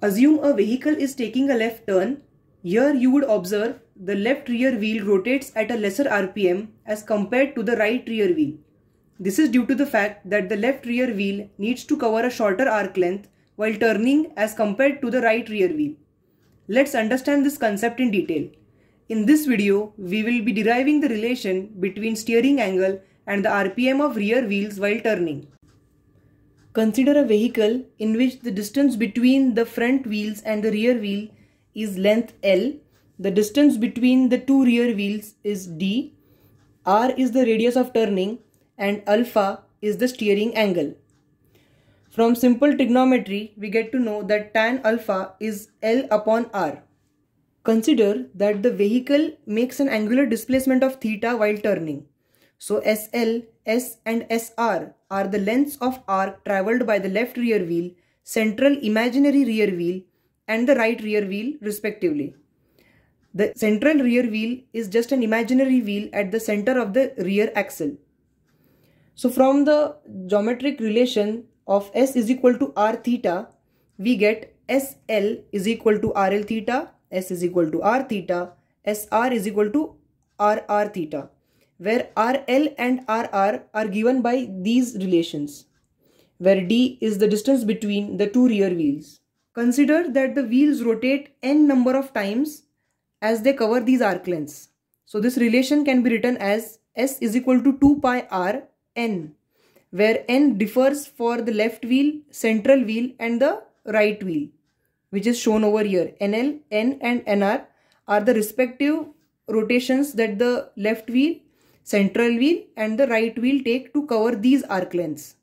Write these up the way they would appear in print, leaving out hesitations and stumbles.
Assume a vehicle is taking a left turn. Here you would observe the left rear wheel rotates at a lesser RPM as compared to the right rear wheel. This is due to the fact that the left rear wheel needs to cover a shorter arc length while turning as compared to the right rear wheel. Let's understand this concept in detail. In this video, we will be deriving the relation between steering angle and the RPM of rear wheels while turning. Consider a vehicle in which the distance between the front wheels and the rear wheel is length L, the distance between the two rear wheels is D, R is the radius of turning, and alpha is the steering angle. From simple trigonometry, we get to know that tan alpha is L upon R. Consider that the vehicle makes an angular displacement of theta while turning. So SL, S and SR are the lengths of arc travelled by the left rear wheel, central imaginary rear wheel and the right rear wheel respectively. The central rear wheel is just an imaginary wheel at the center of the rear axle. So from the geometric relation of S is equal to R theta, we get SL is equal to RL theta, S is equal to R theta, SR is equal to RR theta, where RL and RR are given by these relations, where D is the distance between the two rear wheels. Consider that the wheels rotate n number of times as they cover these arc lengths. So this relation can be written as S is equal to 2 pi R n, where n differs for the left wheel, central wheel and the right wheel, which is shown over here. NL, N and NR are the respective rotations that the left wheel, central wheel and the right wheel take to cover these arc lengths.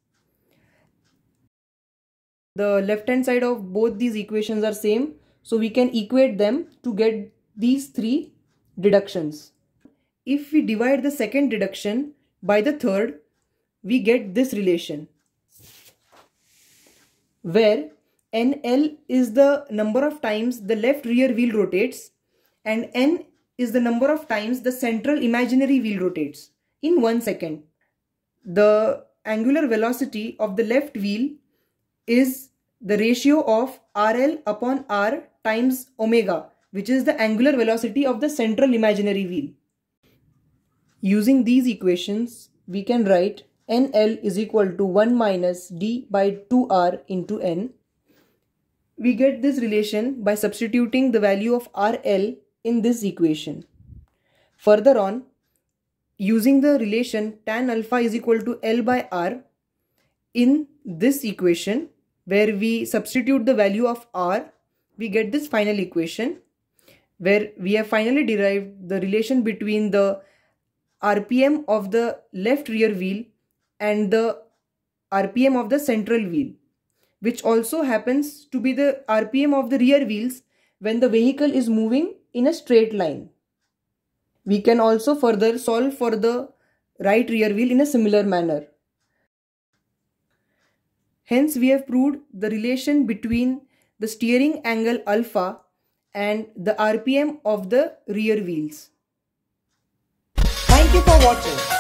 The left hand side of both these equations are same, so we can equate them to get these three deductions. If we divide the second deduction by the third, we get this relation, where NL is the number of times the left rear wheel rotates and N is the number of times the central imaginary wheel rotates in 1 second. The angular velocity of the left wheel is the ratio of RL upon R times omega, which is the angular velocity of the central imaginary wheel. Using these equations, we can write NL is equal to 1 minus D by 2R into N. We get this relation by substituting the value of RL in this equation. Further on, using the relation tan alpha is equal to L by R in this equation, where we substitute the value of R, we get this final equation, where we have finally derived the relation between the RPM of the left rear wheel and the RPM of the central wheel, which also happens to be the RPM of the rear wheels when the vehicle is moving in a straight line. We can also further solve for the right rear wheel in a similar manner. Hence, we have proved the relation between the steering angle alpha and the RPM of the rear wheels. Thank you for watching.